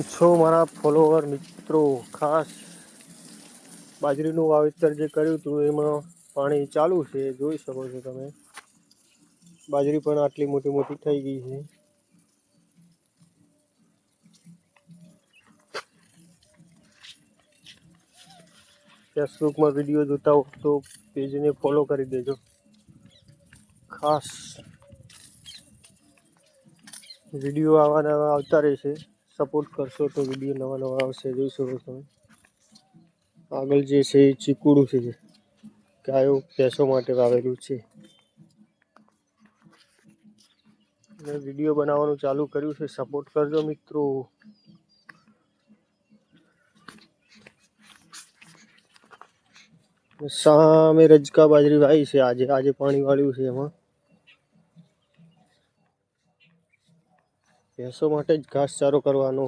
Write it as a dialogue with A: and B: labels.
A: છો મારા ફોલોવર મિત્રો, ખાસ બાજરીનું વાવેતર જે કર્યું હતું એમાં પાણી ચાલુ છે, જોઈ શકો છો તમે. બાજરી પણ આટલી મોટી મોટી થઈ ગઈ છે. ફેસબુકમાં વિડીયો જોતા હો તો પેજને ફોલો કરી દેજો. ખાસ વિડીયો નવા આવતા રહેશે, સપોર્ટ કરશો તો વિડીયો નવા આવશે, જોઈ શકો તમે. આગળ જે છે એ ચીકુડું છે, ગાયો ભેંસો માટે વાવેલું છે. મેં વિડીયો બનાવવાનું ચાલુ કર્યું છે, સપોર્ટ કરજો મિત્રો. સામે રજકા બાજરી વાવી છે, આજે પાણી વાળ્યું છે. એમાં ભેંસો માટે જ ઘાસચારો કરવાનો.